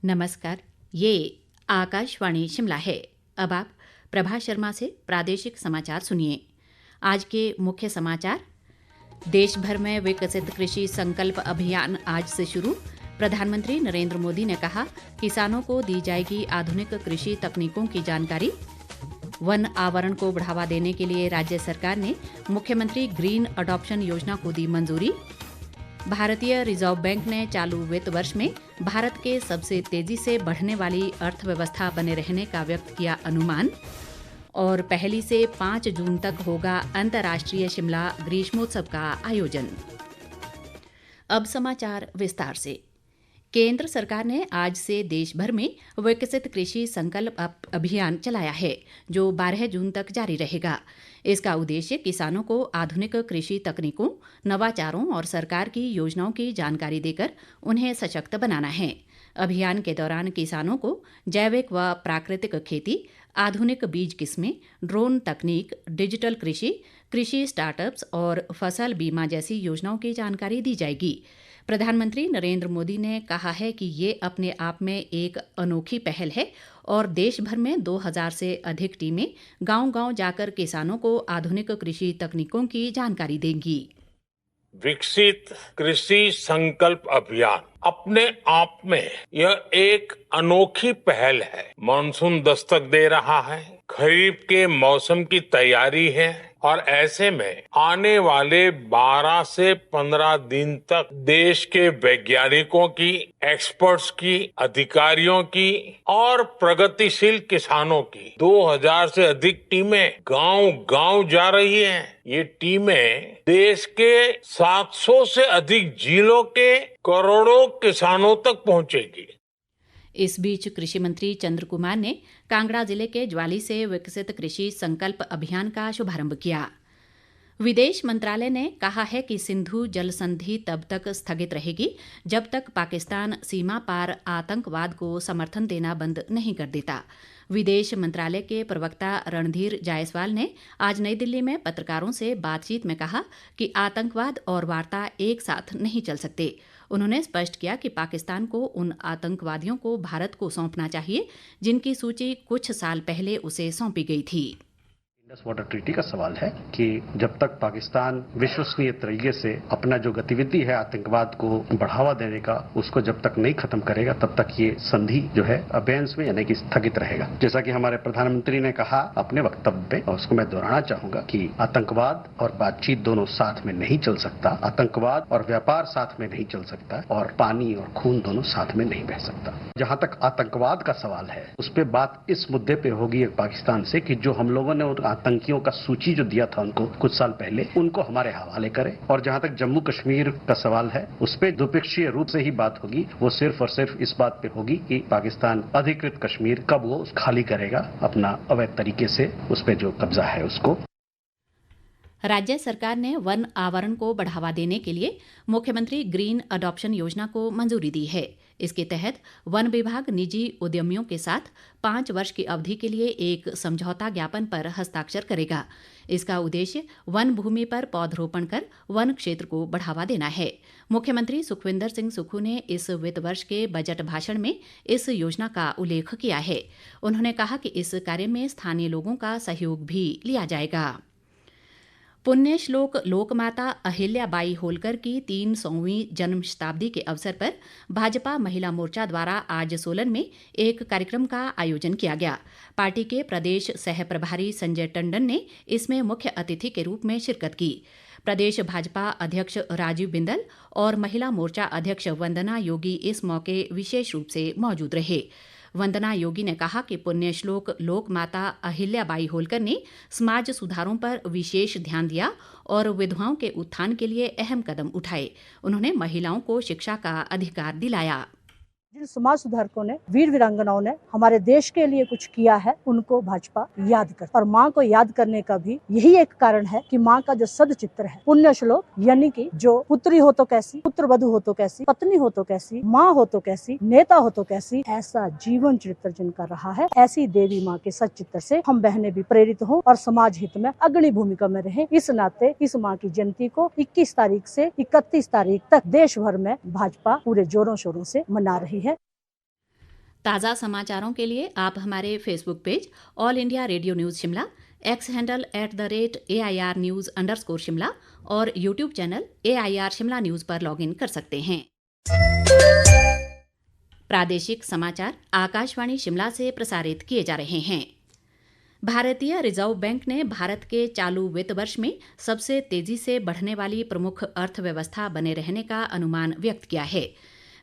नमस्कार। ये आकाशवाणी शिमला है। अब आप प्रभा शर्मा से प्रादेशिक समाचार सुनिए। आज के मुख्य समाचार। देश भर में विकसित कृषि संकल्प अभियान आज से शुरू। प्रधानमंत्री नरेंद्र मोदी ने कहा, किसानों को दी जाएगी आधुनिक कृषि तकनीकों की जानकारी। वन आवरण को बढ़ावा देने के लिए राज्य सरकार ने मुख्यमंत्री ग्रीन अडॉप्शन योजना को दी मंजूरी। भारतीय रिजर्व बैंक ने चालू वित्त वर्ष में भारत के सबसे तेजी से बढ़ने वाली अर्थव्यवस्था बने रहने का व्यक्त किया अनुमान। और 1 से 5 जून तक होगा अंतर्राष्ट्रीय शिमला ग्रीष्मोत्सव का आयोजन। अब समाचार विस्तार से। केंद्र सरकार ने आज से देश भर में विकसित कृषि संकल्प अभियान चलाया है, जो 12 जून तक जारी रहेगा। इसका उद्देश्य किसानों को आधुनिक कृषि तकनीकों, नवाचारों और सरकार की योजनाओं की जानकारी देकर उन्हें सशक्त बनाना है। अभियान के दौरान किसानों को जैविक व प्राकृतिक खेती, आधुनिक बीज किस्में, ड्रोन तकनीक, डिजिटल कृषि, कृषि स्टार्टअप्स और फसल बीमा जैसी योजनाओं की जानकारी दी जाएगी। प्रधानमंत्री नरेंद्र मोदी ने कहा है कि ये अपने आप में एक अनोखी पहल है और देश भर में 2000 से अधिक टीमें गांव-गांव जाकर किसानों को आधुनिक कृषि तकनीकों की जानकारी देंगी। विकसित कृषि संकल्प अभियान अपने आप में यह एक अनोखी पहल है। मानसून दस्तक दे रहा है, खरीफ के मौसम की तैयारी है और ऐसे में आने वाले 12 से 15 दिन तक देश के वैज्ञानिकों की, एक्सपर्ट्स की, अधिकारियों की और प्रगतिशील किसानों की 2000 से अधिक टीमें गांव-गांव जा रही हैं। ये टीमें देश के 700 से अधिक जिलों के करोड़ों किसानों तक पहुंचेगी। इस बीच कृषि मंत्री चंद्र कुमार ने कांगड़ा जिले के ज्वाली से विकसित कृषि संकल्प अभियान का शुभारंभ किया। विदेश मंत्रालय ने कहा है कि सिंधु जल संधि तब तक स्थगित रहेगी जब तक पाकिस्तान सीमा पार आतंकवाद को समर्थन देना बंद नहीं कर देता। विदेश मंत्रालय के प्रवक्ता रणधीर जायसवाल ने आज नई दिल्ली में पत्रकारों से बातचीत में कहा कि आतंकवाद और वार्ता एक साथ नहीं चल सकते। उन्होंने स्पष्ट किया कि पाकिस्तान को उन आतंकवादियों को भारत को सौंपना चाहिए जिनकी सूची कुछ साल पहले उसे सौंपी गई थी। इंडस वाटर ट्रीटी का सवाल है कि जब तक पाकिस्तान विश्वसनीय तरीके से अपना जो गतिविधि है आतंकवाद को बढ़ावा देने का, उसको जब तक नहीं खत्म करेगा तब तक ये संधि जो है अबेंस में यानी कि स्थगित रहेगा। जैसा कि हमारे प्रधानमंत्री ने कहा अपने वक्तव्य में, और उसको मैं दोहराना चाहूंगा कि आतंकवाद और बातचीत दोनों साथ में नहीं चल सकता, आतंकवाद और व्यापार साथ में नहीं चल सकता और पानी और खून दोनों साथ में नहीं बह सकता। जहां तक आतंकवाद का सवाल है, उस पर बात इस मुद्दे पे होगी पाकिस्तान से कि जो हम लोगों ने आतंकियों का सूची जो दिया था उनको कुछ साल पहले, उनको हमारे हवाले करें। और जहां तक जम्मू कश्मीर का सवाल है, उस पर द्विपक्षीय रूप से ही बात होगी। वो सिर्फ और सिर्फ इस बात पे होगी कि पाकिस्तान अधिकृत कश्मीर कब वो खाली करेगा अपना अवैध तरीके से उस पर जो कब्जा है उसको। राज्य सरकार ने वन आवरण को बढ़ावा देने के लिए मुख्यमंत्री ग्रीन अडॉप्शन योजना को मंजूरी दी है। इसके तहत वन विभाग निजी उद्यमियों के साथ 5 वर्ष की अवधि के लिए एक समझौता ज्ञापन पर हस्ताक्षर करेगा। इसका उद्देश्य वन भूमि पर पौधरोपण कर वन क्षेत्र को बढ़ावा देना है। मुख्यमंत्री सुखविंदर सिंह सुक्खू ने इस वित्त वर्ष के बजट भाषण में इस योजना का उल्लेख किया है। उन्होंने कहा कि इस कार्य में स्थानीय लोगों का सहयोग भी लिया जाएगा। पुण्य श्लोक लोकमाता अहिल्याबाई होलकर की 300वीं जन्म शताब्दी के अवसर पर भाजपा महिला मोर्चा द्वारा आज सोलन में एक कार्यक्रम का आयोजन किया गया। पार्टी के प्रदेश सह प्रभारी संजय टंडन ने इसमें मुख्य अतिथि के रूप में शिरकत की। प्रदेश भाजपा अध्यक्ष राजीव बिंदल और महिला मोर्चा अध्यक्ष वंदना योगी इस मौके विशेष रूप से मौजूद रहे। वंदना योगी ने कहा कि पुण्य श्लोक लोक माता अहिल्याबाई होलकर ने समाज सुधारों पर विशेष ध्यान दिया और विधवाओं के उत्थान के लिए अहम कदम उठाए। उन्होंने महिलाओं को शिक्षा का अधिकार दिलाया। जिन समाज सुधारकों ने, वीर वीरांगनाओं ने हमारे देश के लिए कुछ किया है, उनको भाजपा याद कर, और माँ को याद करने का भी यही एक कारण है कि माँ का जो सदचित्र है, पुण्य श्लोक, यानी कि जो पुत्री हो तो कैसी, पुत्र वधू हो तो कैसी, पत्नी हो तो कैसी, माँ हो तो कैसी, नेता हो तो कैसी, ऐसा जीवन चरित्र जिनका रहा है, ऐसी देवी माँ के सदचित्र से हम बहनें भी प्रेरित हों और समाज हित में अग्रणी भूमिका में रहें। इस नाते इस माँ की जयंती को 21 तारीख से 31 तारीख तक देश भर में भाजपा पूरे जोरों शोरों से मना रही है। ताज़ा समाचारों के लिए आप हमारे Facebook page all India radio news Shimla, x handle @AIR News_शिमला और YouTube channel AIR Shimla news पर लॉगिन कर सकते हैं। प्रादेशिक समाचार आकाशवाणी शिमला से प्रसारित किए जा रहे हैं। भारतीय रिजर्व बैंक ने भारत के चालू वित्त वर्ष में सबसे तेजी से बढ़ने वाली प्रमुख अर्थव्यवस्था बने रहने का अनुमान व्यक्त किया है।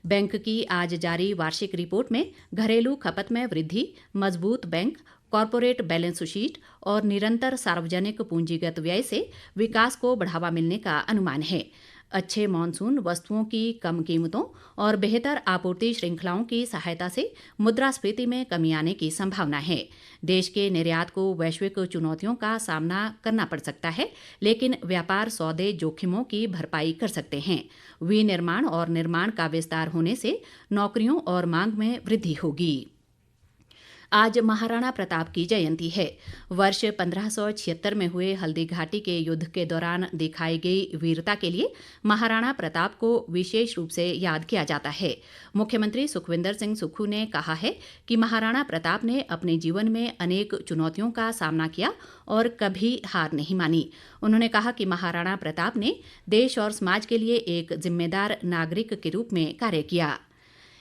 बैंक की आज जारी वार्षिक रिपोर्ट में घरेलू खपत में वृद्धि, मजबूत बैंक, कॉरपोरेट बैलेंस शीट और निरंतर सार्वजनिक पूंजीगत व्यय से विकास को बढ़ावा मिलने का अनुमान है। अच्छे मॉनसून, वस्तुओं की कम कीमतों और बेहतर आपूर्ति श्रृंखलाओं की सहायता से मुद्रास्फीति में कमी आने की संभावना है। देश के निर्यात को वैश्विक चुनौतियों का सामना करना पड़ सकता है, लेकिन व्यापार सौदे जोखिमों की भरपाई कर सकते हैं। विनिर्माण और निर्माण का विस्तार होने से नौकरियों और मांग में वृद्धि होगी। आज महाराणा प्रताप की जयंती है। वर्ष 1576 में हुए हल्दी घाटी के युद्ध के दौरान दिखाई गई वीरता के लिए महाराणा प्रताप को विशेष रूप से याद किया जाता है। मुख्यमंत्री सुखविंदर सिंह सुक्खू ने कहा है कि महाराणा प्रताप ने अपने जीवन में अनेक चुनौतियों का सामना किया और कभी हार नहीं मानी। उन्होंने कहा कि महाराणा प्रताप ने देश और समाज के लिए एक जिम्मेदार नागरिक के रूप में कार्य किया।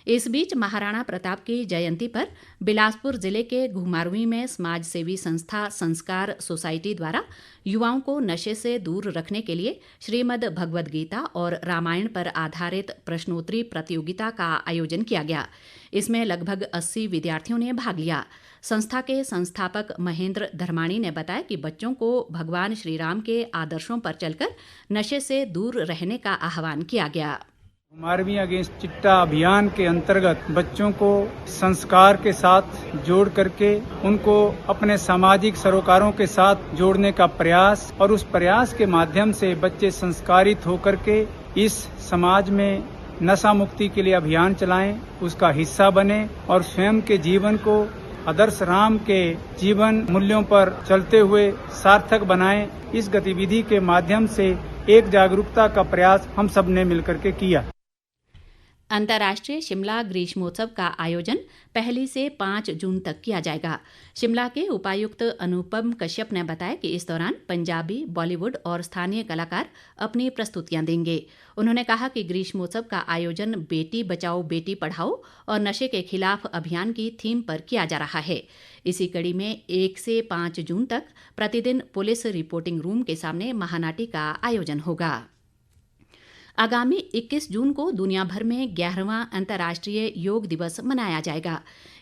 इस बीच महाराणा प्रताप की जयंती पर बिलासपुर जिले के घुमारवीं में समाज सेवी संस्था संस्कार सोसाइटी द्वारा युवाओं को नशे से दूर रखने के लिए श्रीमद् भगवद गीता और रामायण पर आधारित प्रश्नोत्तरी प्रतियोगिता का आयोजन किया गया। इसमें लगभग 80 विद्यार्थियों ने भाग लिया। संस्था के संस्थापक महेंद्र धर्माणी ने बताया कि बच्चों को भगवान श्री राम के आदर्शों पर चलकर नशे से दूर रहने का आह्वान किया गया। 12वीं अगेंस्ट चिट्टा अभियान के अंतर्गत बच्चों को संस्कार के साथ जोड़ करके उनको अपने सामाजिक सरोकारों के साथ जोड़ने का प्रयास और उस प्रयास के माध्यम से बच्चे संस्कारित होकर के इस समाज में नशा मुक्ति के लिए अभियान चलाएं, उसका हिस्सा बने और स्वयं के जीवन को आदर्श राम के जीवन मूल्यों पर चलते हुए सार्थक बनाएं। इस गतिविधि के माध्यम से एक जागरूकता का प्रयास हम सब ने मिलकर के किया। अंतर्राष्ट्रीय शिमला ग्रीष्मोत्सव का आयोजन 1 से 5 जून तक किया जाएगा। शिमला के उपायुक्त अनुपम कश्यप ने बताया कि इस दौरान पंजाबी, बॉलीवुड और स्थानीय कलाकार अपनी प्रस्तुतियां देंगे। उन्होंने कहा कि ग्रीष्मोत्सव का आयोजन बेटी बचाओ बेटी पढ़ाओ और नशे के खिलाफ अभियान की थीम पर किया जा रहा है। इसी कड़ी में 1 से 5 जून तक प्रतिदिन पुलिस रिपोर्टिंग रूम के सामने महानाटी का आयोजन होगा। आगामी 21 जून को दुनिया भर में 11वां अंतर्राष्ट्रीय योग दिवस मनाया जाएगा।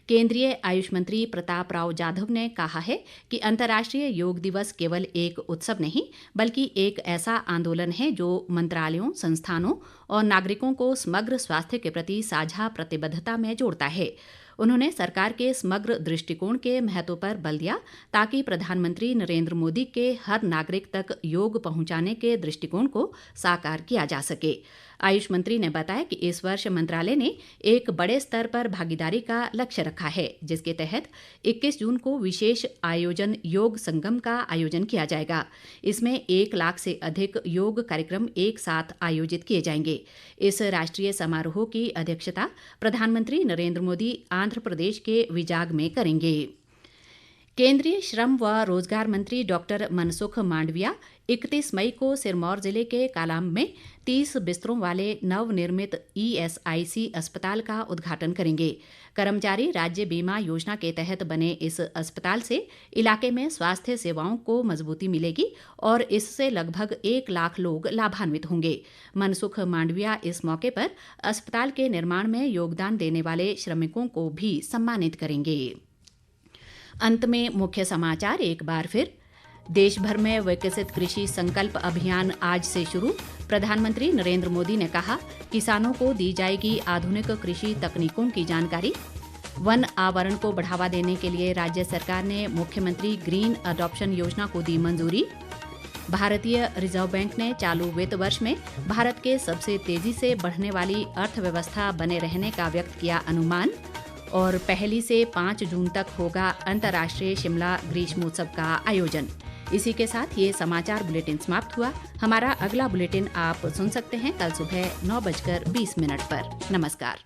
केंद्रीय आयुष मंत्री प्रताप राव जाधव ने कहा है कि अंतर्राष्ट्रीय योग दिवस केवल एक उत्सव नहीं, बल्कि एक ऐसा आंदोलन है जो मंत्रालयों, संस्थानों और नागरिकों को समग्र स्वास्थ्य के प्रति साझा प्रतिबद्धता में जोड़ता है। उन्होंने सरकार के समग्र दृष्टिकोण के महत्व पर बल दिया ताकि प्रधानमंत्री नरेंद्र मोदी के हर नागरिक तक योग पहुंचाने के दृष्टिकोण को साकार किया जा सके। आयुष मंत्री ने बताया कि इस वर्ष मंत्रालय ने एक बड़े स्तर पर भागीदारी का लक्ष्य रखा है, जिसके तहत 21 जून को विशेष आयोजन योग संगम का आयोजन किया जाएगा। इसमें 1 लाख से अधिक योग कार्यक्रम एक साथ आयोजित किए जाएंगे। इस राष्ट्रीय समारोह की अध्यक्षता प्रधानमंत्री नरेंद्र मोदी आंध्र प्रदेश के विजाग में करेंगे। केंद्रीय श्रम व रोजगार मंत्री डॉक्टर मनसुख मांडविया 31 मई को सिरमौर जिले के कालाम में 30 बिस्तरों वाले नवनिर्मित ESIC अस्पताल का उद्घाटन करेंगे। कर्मचारी राज्य बीमा योजना के तहत बने इस अस्पताल से इलाके में स्वास्थ्य सेवाओं को मजबूती मिलेगी और इससे लगभग 1 लाख लोग लाभान्वित होंगे। मनसुख मांडविया इस मौके पर अस्पताल के निर्माण में योगदान देने वाले श्रमिकों को भी सम्मानित करेंगे। अंत में मुख्य समाचार एक बार फिर। देश भर में विकसित कृषि संकल्प अभियान आज से शुरू। प्रधानमंत्री नरेंद्र मोदी ने कहा, किसानों को दी जाएगी आधुनिक कृषि तकनीकों की जानकारी। वन आवरण को बढ़ावा देने के लिए राज्य सरकार ने मुख्यमंत्री ग्रीन अडॉप्शन योजना को दी मंजूरी। भारतीय रिजर्व बैंक ने चालू वित्त वर्ष में भारत के सबसे तेजी से बढ़ने वाली अर्थव्यवस्था बने रहने का व्यक्त किया अनुमान। और 1 से 5 जून तक होगा अंतर्राष्ट्रीय शिमला ग्रीष्मोत्सव का आयोजन। इसी के साथ ये समाचार बुलेटिन समाप्त हुआ। हमारा अगला बुलेटिन आप सुन सकते हैं कल सुबह 9:20 पर। नमस्कार।